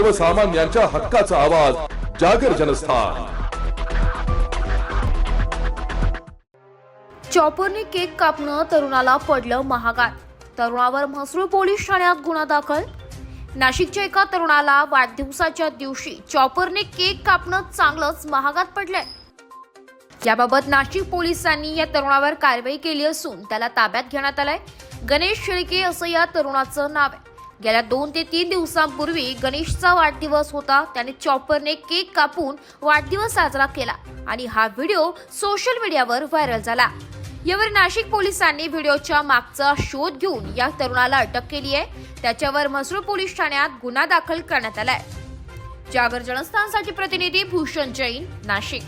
सर्वसामान्यांच्या हक्काचा आवाज जागर जनस्थान। चॉपरने केक कापणं तरुणाला पडलं महागात। तरुणावर म्हसरूळ पोलीस ठाण्यात गुन्हा दाखल। नाशिकच्या एका तरुणाला वाढदिवसाच्या दिवशी चॉपरने केक कापणं चांगलंच महागात पडलंय। याबाबत नाशिक पोलिसांनी या तरुणावर कारवाई केली असून त्याला ताब्यात घेण्यात आलंय। गणेश शेळके असं या तरुणाचं नाव आहे। गेल्या 2 ते 3 दिवसांपूर्वी गणेशचा वाढदिवस होता। त्याने चॉपरने केक कापून वाढदिवस साजरा केला आणि हा व्हिडिओ सोशल मीडियावर व्हायरल झाला। यावर नाशिक पोलिसांनी व्हिडिओच्या मागचा शोध घेऊन या तरुणाला अटक केली आहे। त्याच्यावर म्हसरूळ पोलीस ठाण्यात गुन्हा दाखल करण्यात आलाय। जागर जनस्थानसाठी प्रतिनिधी भूषण जैन, नाशिक।